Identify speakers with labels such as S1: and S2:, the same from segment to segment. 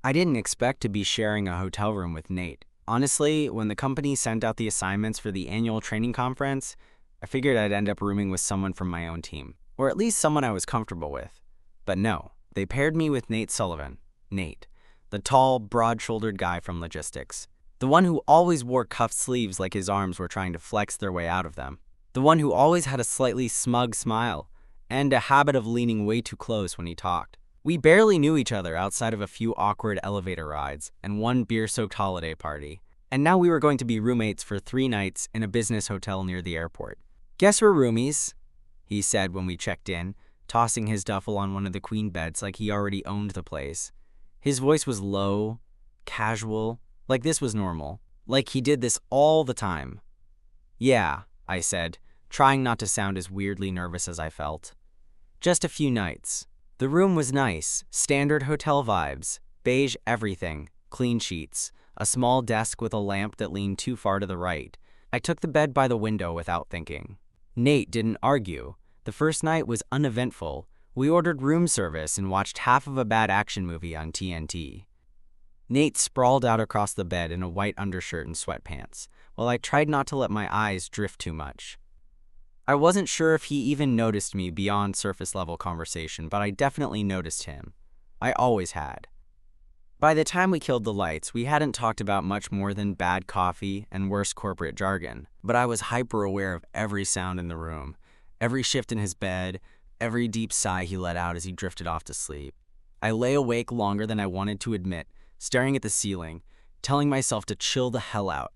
S1: I didn't expect to be sharing a hotel room with Nate. Honestly, when the company sent out the assignments for the annual training conference, I figured I'd end up rooming with someone from my own team, or at least someone I was comfortable with. But no, they paired me with Nate Sullivan. Nate, the tall, broad-shouldered guy from logistics. The one who always wore cuffed sleeves like his arms were trying to flex their way out of them. The one who always had a slightly smug smile, and a habit of leaning way too close when he talked. We barely knew each other outside of a few awkward elevator rides and one beer-soaked holiday party. And now we were going to be roommates for 3 nights in a business hotel near the airport. "Guess we're roomies," he said when we checked in, tossing his duffel on one of the queen beds like he already owned the place. His voice was low, casual, like this was normal, like he did this all the time. "Yeah," I said, trying not to sound as weirdly nervous as I felt. "Just a few nights." The room was nice, standard hotel vibes, beige everything, clean sheets, a small desk with a lamp that leaned too far to the right. I took the bed by the window without thinking. Nate didn't argue. The first night was uneventful. We ordered room service and watched half of a bad action movie on TNT. Nate sprawled out across the bed in a white undershirt and sweatpants, while I tried not to let my eyes drift too much. I wasn't sure if he even noticed me beyond surface-level conversation, but I definitely noticed him. I always had. By the time we killed the lights, we hadn't talked about much more than bad coffee and worse corporate jargon, but I was hyper-aware of every sound in the room, every shift in his bed, every deep sigh he let out as he drifted off to sleep. I lay awake longer than I wanted to admit, staring at the ceiling, telling myself to chill the hell out.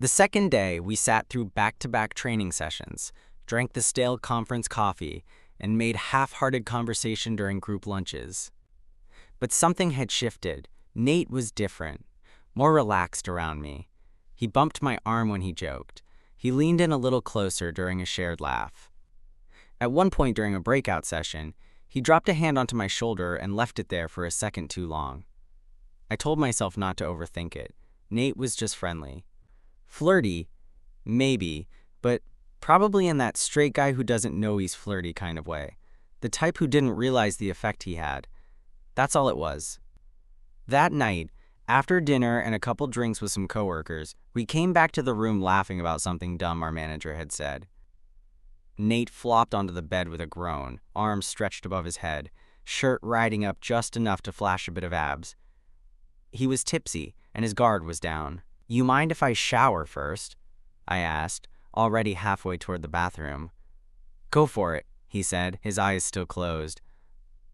S1: The second day, we sat through back-to-back training sessions, drank the stale conference coffee, and made half-hearted conversation during group lunches. But something had shifted. Nate was different, more relaxed around me. He bumped my arm when he joked. He leaned in a little closer during a shared laugh. At one point during a breakout session, he dropped a hand onto my shoulder and left it there for a second too long. I told myself not to overthink it. Nate was just friendly. Flirty, maybe, but probably in that straight guy who doesn't know he's flirty kind of way. The type who didn't realize the effect he had. That's all it was. That night, after dinner and a couple drinks with some coworkers, we came back to the room laughing about something dumb our manager had said. Nate flopped onto the bed with a groan, arms stretched above his head, shirt riding up just enough to flash a bit of abs. He was tipsy, and his guard was down. "You mind if I shower first?" I asked, already halfway toward the bathroom. "Go for it," he said, his eyes still closed.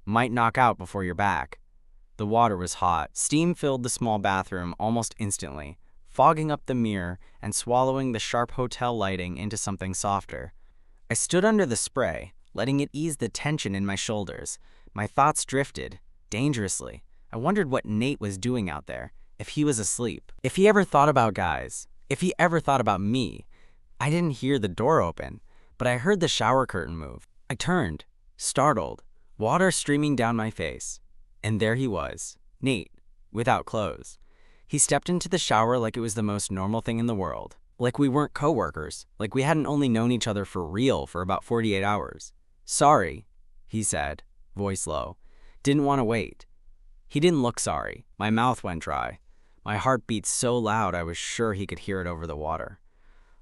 S1: "Might knock out before you're back." The water was hot. Steam filled the small bathroom almost instantly, fogging up the mirror and swallowing the sharp hotel lighting into something softer. I stood under the spray, letting it ease the tension in my shoulders. My thoughts drifted, dangerously. I wondered what Nate was doing out there, if he was asleep, if he ever thought about guys, if he ever thought about me. I didn't hear the door open, but I heard the shower curtain move. I turned, startled, water streaming down my face. And there he was, Nate, without clothes. He stepped into the shower like it was the most normal thing in the world. Like we weren't coworkers, like we hadn't only known each other for real for about 48 hours. "Sorry," he said, voice low. Didn't want to wait. He didn't look sorry. My mouth went dry. My heart beat so loud I was sure he could hear it over the water.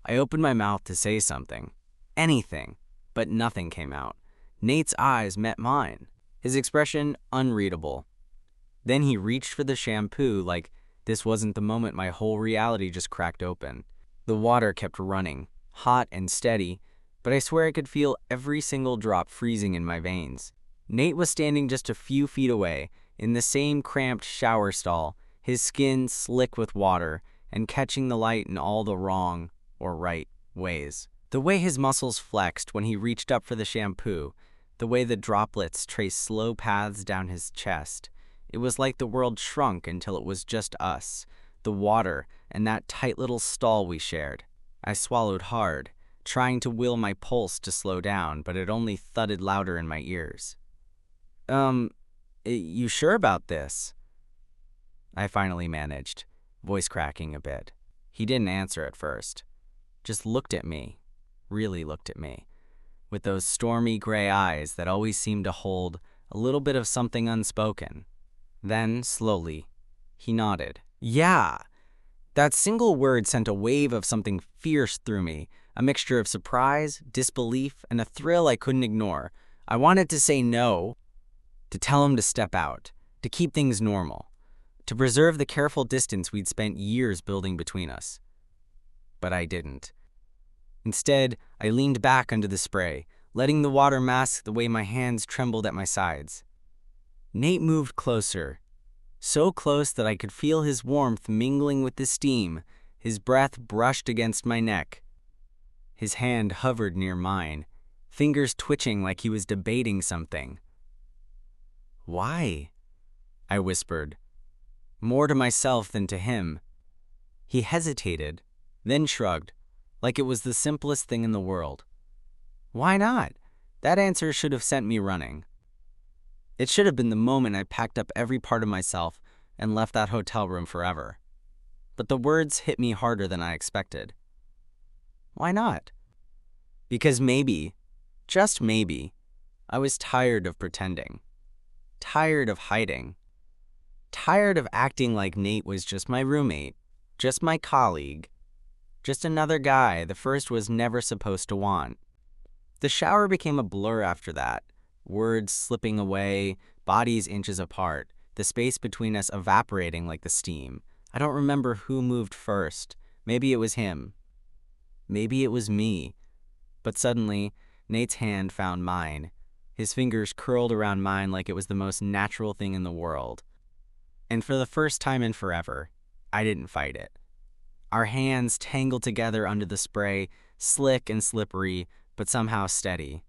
S1: I opened my mouth to say something. Anything. But nothing came out. Nate's eyes met mine. His expression unreadable. Then he reached for the shampoo like this wasn't the moment my whole reality just cracked open. The water kept running, hot and steady, but I swear I could feel every single drop freezing in my veins. Nate was standing just a few feet away, in the same cramped shower stall, his skin slick with water and catching the light in all the wrong, or right, ways. The way his muscles flexed when he reached up for the shampoo, the way the droplets traced slow paths down his chest. It was like the world shrunk until it was just us, the water, and that tight little stall we shared. I swallowed hard, trying to will my pulse to slow down, but it only thudded louder in my ears. You sure about this?" I finally managed, voice cracking a bit. He didn't answer at first. Just looked at me, really looked at me, with those stormy gray eyes that always seemed to hold a little bit of something unspoken. Then, slowly, he nodded. Yeah, that single word sent a wave of something fierce through me, a mixture of surprise, disbelief, and a thrill I couldn't ignore. I wanted to say no, to tell him to step out, to keep things normal, to preserve the careful distance we'd spent years building between us. But I didn't. Instead, I leaned back under the spray, letting the water mask the way my hands trembled at my sides. Nate moved closer, so close that I could feel his warmth mingling with the steam. His breath brushed against my neck. His hand hovered near mine, fingers twitching like he was debating something. "Why?" I whispered, more to myself than to him. He hesitated, then shrugged, like it was the simplest thing in the world. Why not? That answer should have sent me running. It should have been the moment I packed up every part of myself and left that hotel room forever. But the words hit me harder than I expected. Why not? Because maybe, just maybe, I was tired of pretending. Tired of hiding. Tired of acting like Nate was just my roommate, just my colleague, just another guy the first was never supposed to want. The shower became a blur after that. Words slipping away, bodies inches apart, the space between us evaporating like the steam. I don't remember who moved first. Maybe it was him. Maybe it was me. But suddenly, Nate's hand found mine. His fingers curled around mine like it was the most natural thing in the world. And for the first time in forever, I didn't fight it. Our hands tangled together under the spray, slick and slippery, but somehow steady.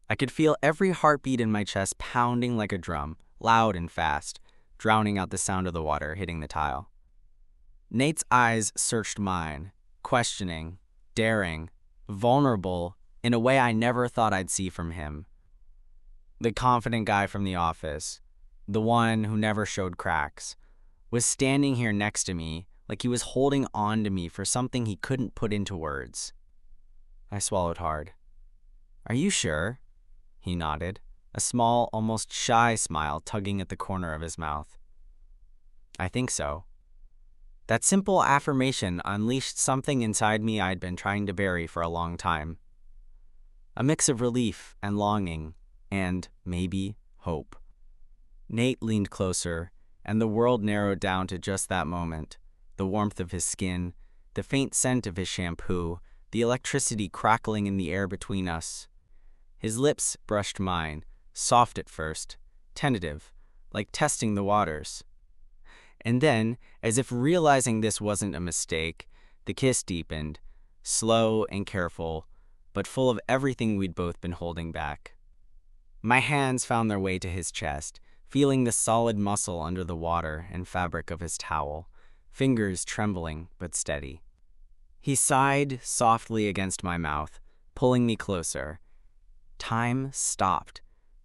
S1: I could feel every heartbeat in my chest pounding like a drum, loud and fast, drowning out the sound of the water hitting the tile. Nate's eyes searched mine, questioning, daring, vulnerable in a way I never thought I'd see from him. The confident guy from the office, the one who never showed cracks, was standing here next to me like he was holding on to me for something he couldn't put into words. I swallowed hard. "Are you sure?" He nodded, a small, almost shy smile tugging at the corner of his mouth. "I think so." That simple affirmation unleashed something inside me I'd been trying to bury for a long time. A mix of relief and longing, and, maybe, hope. Nate leaned closer, and the world narrowed down to just that moment. The warmth of his skin, the faint scent of his shampoo, the electricity crackling in the air between us. His lips brushed mine, soft at first, tentative, like testing the waters. And then, as if realizing this wasn't a mistake, the kiss deepened, slow and careful, but full of everything we'd both been holding back. My hands found their way to his chest, feeling the solid muscle under the water and fabric of his towel, fingers trembling but steady. He sighed softly against my mouth, pulling me closer. Time stopped.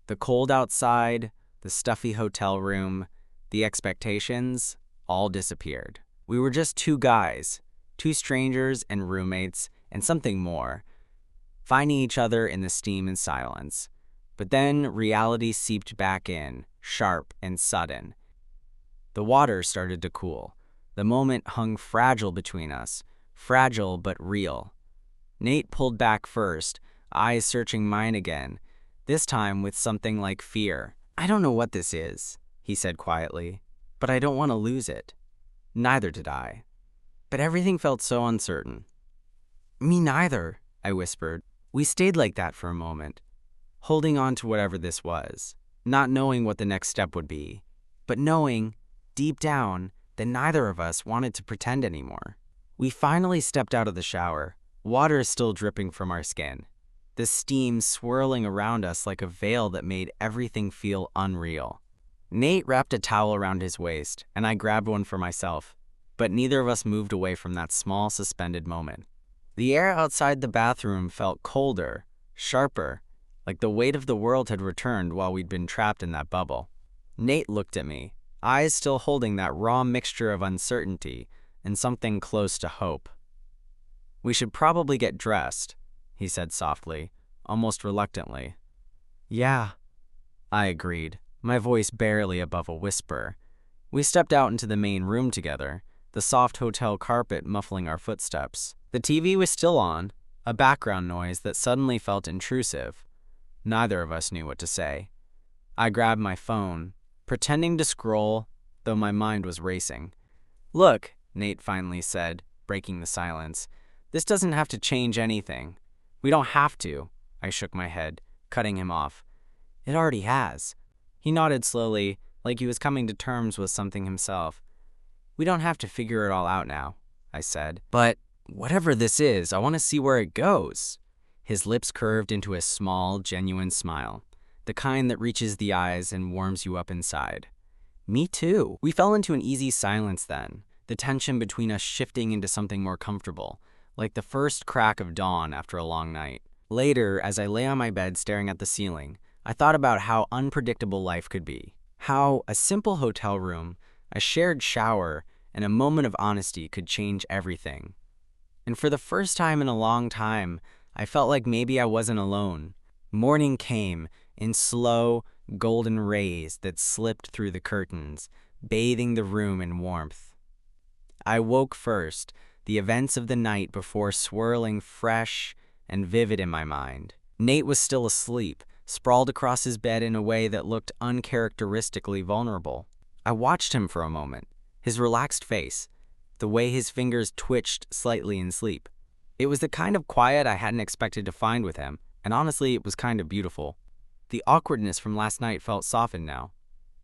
S1: The cold outside, the stuffy hotel room, the expectations, all disappeared. We were just two guys, two strangers and roommates, and something more, finding each other in the steam and silence. But then reality seeped back in, sharp and sudden. The water started to cool. The moment hung fragile between us, fragile but real. Nate pulled back first, eyes searching mine again, this time with something like fear. "I don't know what this is," he said quietly, "but I don't want to lose it." Neither did I. But everything felt so uncertain. "Me neither," I whispered. We stayed like that for a moment, holding on to whatever this was, not knowing what the next step would be, but knowing, deep down, that neither of us wanted to pretend anymore. We finally stepped out of the shower, water still dripping from our skin, the steam swirling around us like a veil that made everything feel unreal. Nate wrapped a towel around his waist, and I grabbed one for myself, but neither of us moved away from that small suspended moment. The air outside the bathroom felt colder, sharper, like the weight of the world had returned while we'd been trapped in that bubble. Nate looked at me, eyes still holding that raw mixture of uncertainty and something close to hope. "We should probably get dressed," he said softly, almost reluctantly. "Yeah," I agreed, my voice barely above a whisper. We stepped out into the main room together, the soft hotel carpet muffling our footsteps. The TV was still on, a background noise that suddenly felt intrusive. Neither of us knew what to say. I grabbed my phone, pretending to scroll, though my mind was racing. "Look," Nate finally said, breaking the silence. "This doesn't have to change anything." "We don't have to," I shook my head, cutting him off. "It already has." He nodded slowly, like he was coming to terms with something himself. "We don't have to figure it all out now," I said. "But whatever this is, I want to see where it goes." His lips curved into a small, genuine smile, the kind that reaches the eyes and warms you up inside. Me too. We fell into an easy silence then, the tension between us shifting into something more comfortable, like the first crack of dawn after a long night. Later, as I lay on my bed staring at the ceiling, I thought about how unpredictable life could be. How a simple hotel room, a shared shower, and a moment of honesty could change everything. And for the first time in a long time, I felt like maybe I wasn't alone. Morning came in slow, golden rays that slipped through the curtains, bathing the room in warmth. I woke first, the events of the night before swirling fresh and vivid in my mind. Nate was still asleep, sprawled across his bed in a way that looked uncharacteristically vulnerable. I watched him for a moment, his relaxed face, the way his fingers twitched slightly in sleep. It was the kind of quiet I hadn't expected to find with him, and honestly, it was kind of beautiful. The awkwardness from last night felt softened now,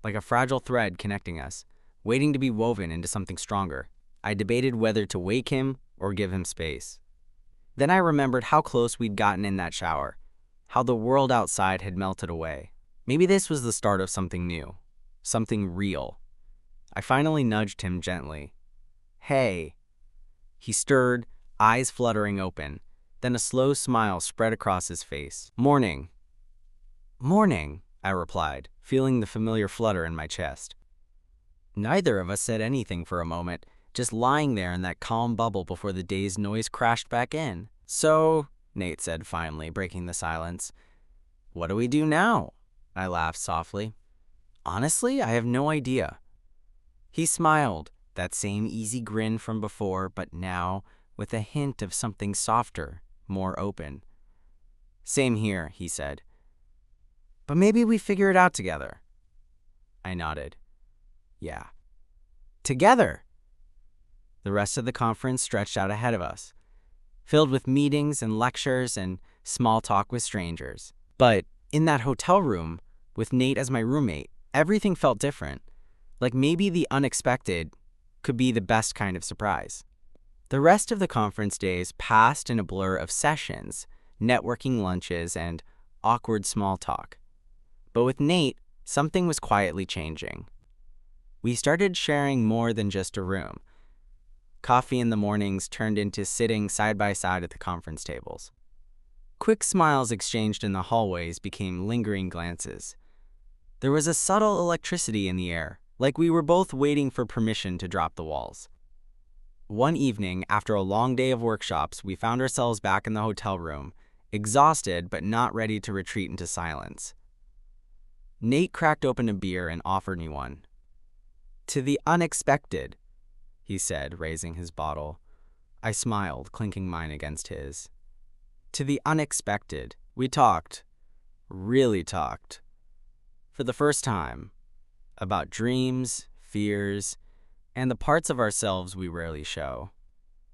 S1: like a fragile thread connecting us, waiting to be woven into something stronger. I debated whether to wake him or give him space. Then I remembered how close we'd gotten in that shower, how the world outside had melted away. Maybe this was the start of something new, something real. I finally nudged him gently. "Hey." He stirred, eyes fluttering open, then a slow smile spread across his face. "Morning." "Morning," I replied, feeling the familiar flutter in my chest. Neither of us said anything for a moment, just lying there in that calm bubble before the day's noise crashed back in. "So," Nate said finally, breaking the silence, "what do we do now?" I laughed softly. "Honestly, I have no idea." He smiled, that same easy grin from before, but now with a hint of something softer, more open. "Same here," he said. "But maybe we figure it out together." I nodded. "Yeah." Together! The rest of the conference stretched out ahead of us, filled with meetings and lectures and small talk with strangers. But in that hotel room, with Nate as my roommate, everything felt different. Like maybe the unexpected could be the best kind of surprise. The rest of the conference days passed in a blur of sessions, networking lunches, and awkward small talk. But with Nate, something was quietly changing. We started sharing more than just a room. Coffee in the mornings turned into sitting side by side at the conference tables. Quick smiles exchanged in the hallways became lingering glances. There was a subtle electricity in the air, like we were both waiting for permission to drop the walls. One evening, after a long day of workshops, we found ourselves back in the hotel room, exhausted but not ready to retreat into silence. Nate cracked open a beer and offered me one. "To the unexpected," he said, raising his bottle. I smiled, clinking mine against his. To the unexpected. We talked, really talked, for the first time, about dreams, fears, and the parts of ourselves we rarely show.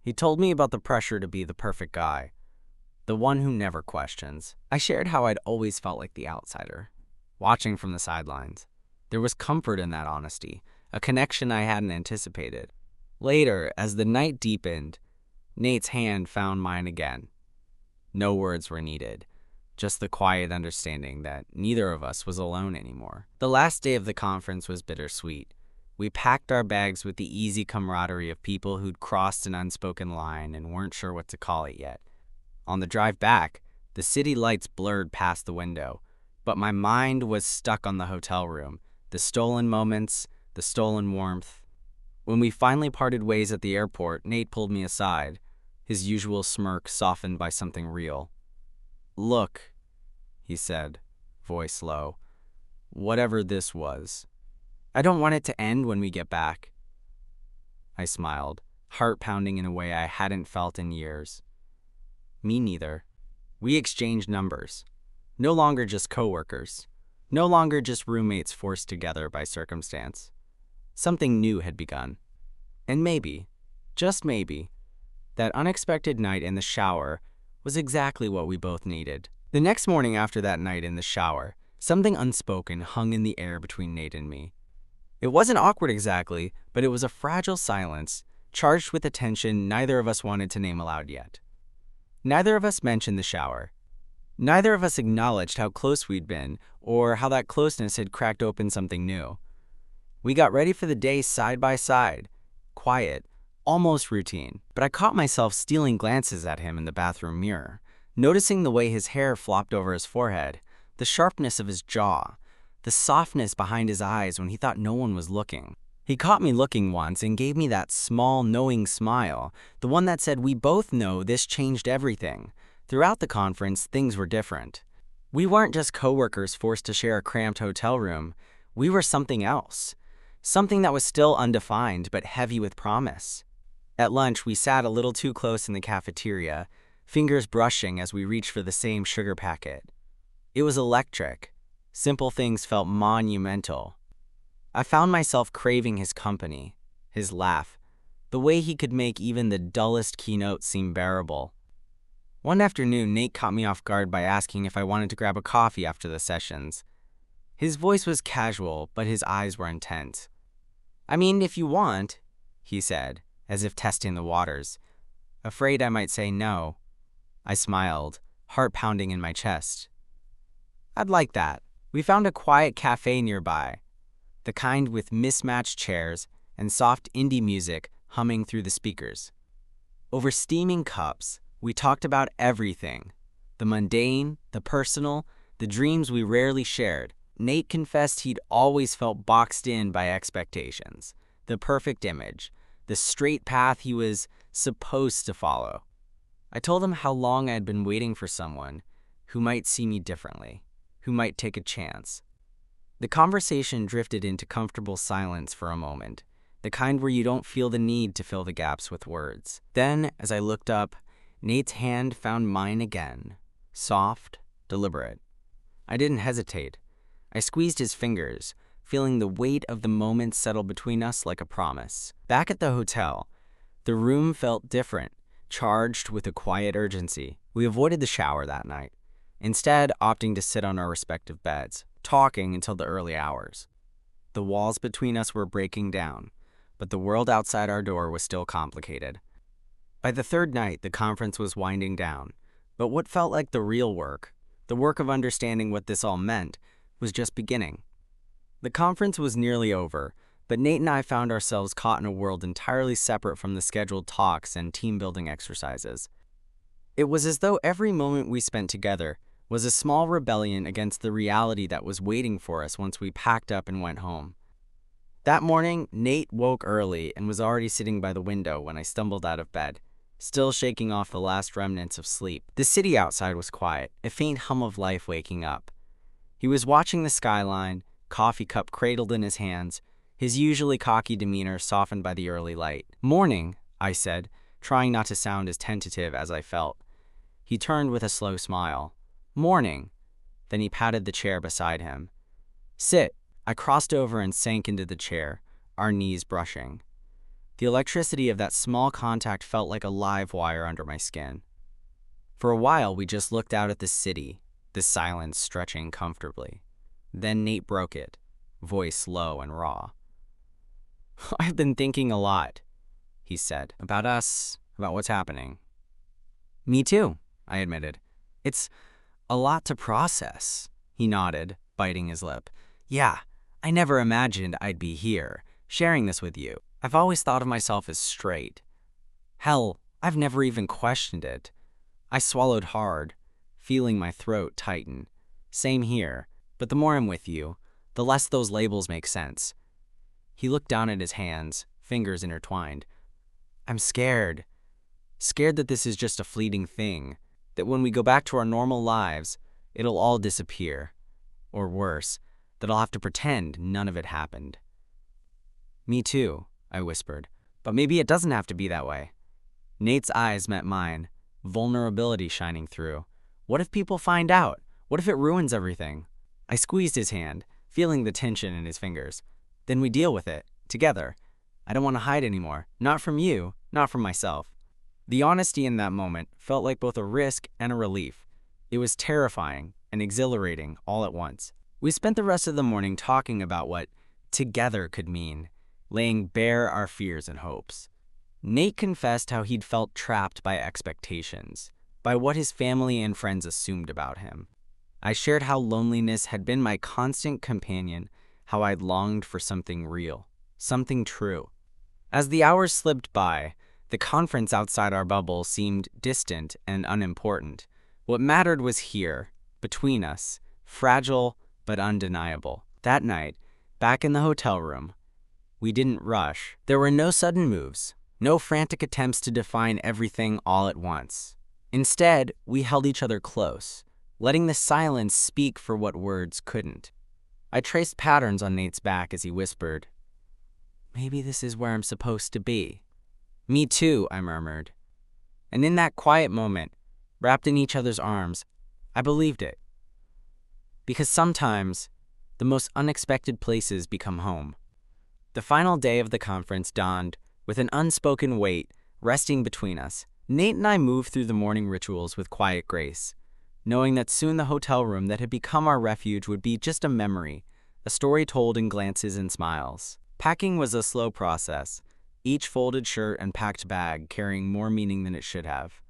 S1: He told me about the pressure to be the perfect guy, the one who never questions. I shared how I'd always felt like the outsider, watching from the sidelines. There was comfort in that honesty, a connection I hadn't anticipated. Later, as the night deepened, Nate's hand found mine again. No words were needed, just the quiet understanding that neither of us was alone anymore. The last day of the conference was bittersweet. We packed our bags with the easy camaraderie of people who'd crossed an unspoken line and weren't sure what to call it yet. On the drive back, the city lights blurred past the window, but my mind was stuck on the hotel room, the stolen moments, the stolen warmth. When we finally parted ways at the airport, Nate pulled me aside, his usual smirk softened by something real. "Look," he said, voice low, "whatever this was, I don't want it to end when we get back. I smiled, heart pounding in a way I hadn't felt in years. Me neither. We exchanged numbers. No longer just coworkers. No longer just roommates forced together by circumstance. Something new had begun. And maybe, just maybe, that unexpected night in the shower was exactly what we both needed. The next morning after that night in the shower, something unspoken hung in the air between Nate and me. It wasn't awkward exactly, but it was a fragile silence, charged with a tension neither of us wanted to name aloud yet. Neither of us mentioned the shower. Neither of us acknowledged how close we'd been, or how that closeness had cracked open something new. We got ready for the day side by side, quiet, almost routine. But I caught myself stealing glances at him in the bathroom mirror, noticing the way his hair flopped over his forehead, the sharpness of his jaw, the softness behind his eyes when he thought no one was looking. He caught me looking once and gave me that small, knowing smile, the one that said, "We both know this changed everything." Throughout the conference, things were different. We weren't just coworkers forced to share a cramped hotel room. We were something else. Something that was still undefined, but heavy with promise. At lunch, we sat a little too close in the cafeteria, fingers brushing as we reached for the same sugar packet. It was electric. Simple things felt monumental. I found myself craving his company, his laugh, the way he could make even the dullest keynote seem bearable. One afternoon, Nate caught me off guard by asking if I wanted to grab a coffee after the sessions. His voice was casual, but his eyes were intense. "I mean, if you want," he said, as if testing the waters. Afraid I might say no. I smiled, heart pounding in my chest. "I'd like that." We found a quiet cafe nearby, the kind with mismatched chairs and soft indie music humming through the speakers. Over steaming cups, we talked about everything, the mundane, the personal, the dreams we rarely shared. Nate confessed he'd always felt boxed in by expectations, the perfect image, the straight path he was supposed to follow. I told him how long I had been waiting for someone who might see me differently, who might take a chance. The conversation drifted into comfortable silence for a moment, the kind where you don't feel the need to fill the gaps with words. Then, as I looked up, Nate's hand found mine again, soft, deliberate. I didn't hesitate. I squeezed his fingers, feeling the weight of the moment settle between us like a promise. Back at the hotel, the room felt different, charged with a quiet urgency. We avoided the shower that night, instead opting to sit on our respective beds, talking until the early hours. The walls between us were breaking down, but the world outside our door was still complicated. By the third night, the conference was winding down, but what felt like the real work, the work of understanding what this all meant, was just beginning. The conference was nearly over, but Nate and I found ourselves caught in a world entirely separate from the scheduled talks and team-building exercises. It was as though every moment we spent together was a small rebellion against the reality that was waiting for us once we packed up and went home. That morning, Nate woke early and was already sitting by the window when I stumbled out of bed, still shaking off the last remnants of sleep. The city outside was quiet, a faint hum of life waking up. He was watching the skyline, coffee cup cradled in his hands, his usually cocky demeanor softened by the early light. "Morning," I said, trying not to sound as tentative as I felt. He turned with a slow smile. "Morning." Then he patted the chair beside him. "Sit." I crossed over and sank into the chair, our knees brushing. The electricity of that small contact felt like a live wire under my skin. For a while, we just looked out at the city, the silence stretching comfortably. Then Nate broke it, voice low and raw. "I've been thinking a lot," he said, "about us, about what's happening." "Me too," I admitted. "It's a lot to process." He nodded, biting his lip. "Yeah, I never imagined I'd be here, sharing this with you. I've always thought of myself as straight. Hell, I've never even questioned it." I swallowed hard, feeling my throat tighten. "Same here, but the more I'm with you, the less those labels make sense." He looked down at his hands, fingers intertwined. "I'm scared. Scared that this is just a fleeting thing, that when we go back to our normal lives, it'll all disappear. Or worse, that I'll have to pretend none of it happened." Me too, I whispered. But maybe it doesn't have to be that way. Nate's eyes met mine, vulnerability shining through. What if people find out? What if it ruins everything? I squeezed his hand, feeling the tension in his fingers. Then we deal with it, together. I don't want to hide anymore. Not from you, not from myself. The honesty in that moment felt like both a risk and a relief. It was terrifying and exhilarating all at once. We spent the rest of the morning talking about what together could mean, laying bare our fears and hopes. Nate confessed how he'd felt trapped by expectations, by what his family and friends assumed about him. I shared how loneliness had been my constant companion, how I'd longed for something real, something true. As the hours slipped by, the conference outside our bubble seemed distant and unimportant. What mattered was here, between us, fragile but undeniable. That night, back in the hotel room, we didn't rush. There were no sudden moves, no frantic attempts to define everything all at once. Instead, we held each other close, letting the silence speak for what words couldn't. I traced patterns on Nate's back as he whispered, "Maybe this is where I'm supposed to be." "Me too," I murmured. And in that quiet moment, wrapped in each other's arms, I believed it. Because sometimes, the most unexpected places become home. The final day of the conference dawned with an unspoken weight resting between us. Nate and I moved through the morning rituals with quiet grace, knowing that soon the hotel room that had become our refuge would be just a memory, a story told in glances and smiles. Packing was a slow process, each folded shirt and packed bag carrying more meaning than it should have.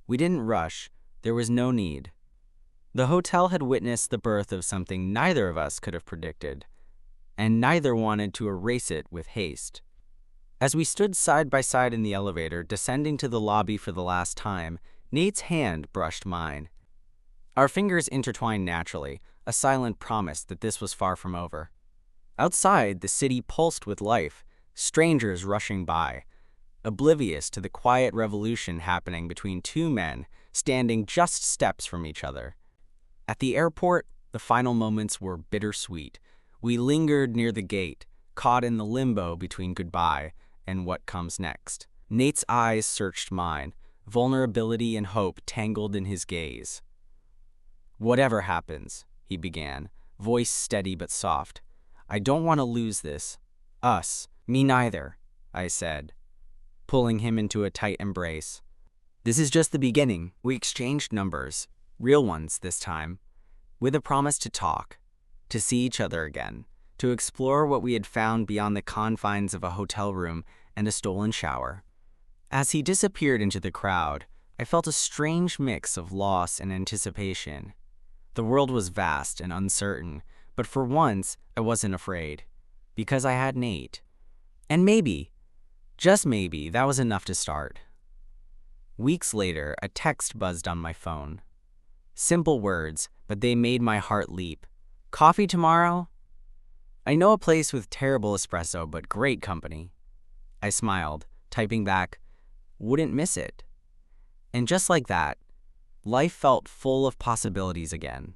S1: We didn't rush. There was no need. The hotel had witnessed the birth of something neither of us could have predicted, and neither wanted to erase it with haste. As we stood side by side in the elevator, descending to the lobby for the last time, Nate's hand brushed mine. Our fingers intertwined naturally, a silent promise that this was far from over. Outside, the city pulsed with life, strangers rushing by, oblivious to the quiet revolution happening between two men standing just steps from each other. At the airport, the final moments were bittersweet. We lingered near the gate, caught in the limbo between goodbye and what comes next. Nate's eyes searched mine, vulnerability and hope tangled in his gaze. "Whatever happens," he began, voice steady but soft, "I don't want to lose this. Us. Me neither," I said, pulling him into a tight embrace. "This is just the beginning." We exchanged numbers, real ones this time, with a promise to talk, to see each other again, to explore what we had found beyond the confines of a hotel room and a stolen shower. As he disappeared into the crowd, I felt a strange mix of loss and anticipation. The world was vast and uncertain, but for once I wasn't afraid, because I had Nate. And maybe, just maybe, that was enough to start. Weeks later, a text buzzed on my phone. Simple words, but they made my heart leap. "Coffee tomorrow?" "I know a place with terrible espresso but great company." I smiled, typing back, "Wouldn't miss it." And just like that, life felt full of possibilities again.